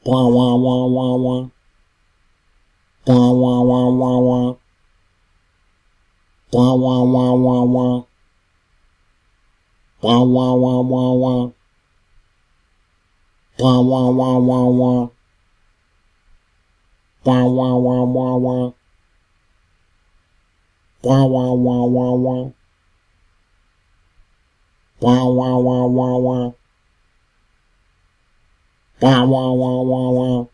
Wah wah wah wah wah. Wah wah wah wah wah. Wah wah wah wah wah. Wah wah wah wah wah. Wah wah wah wah wah. Wah wah wah wah wah. Wah wah wah wah wah. Wah wah wah wah wah. Wah wah wah wah wah.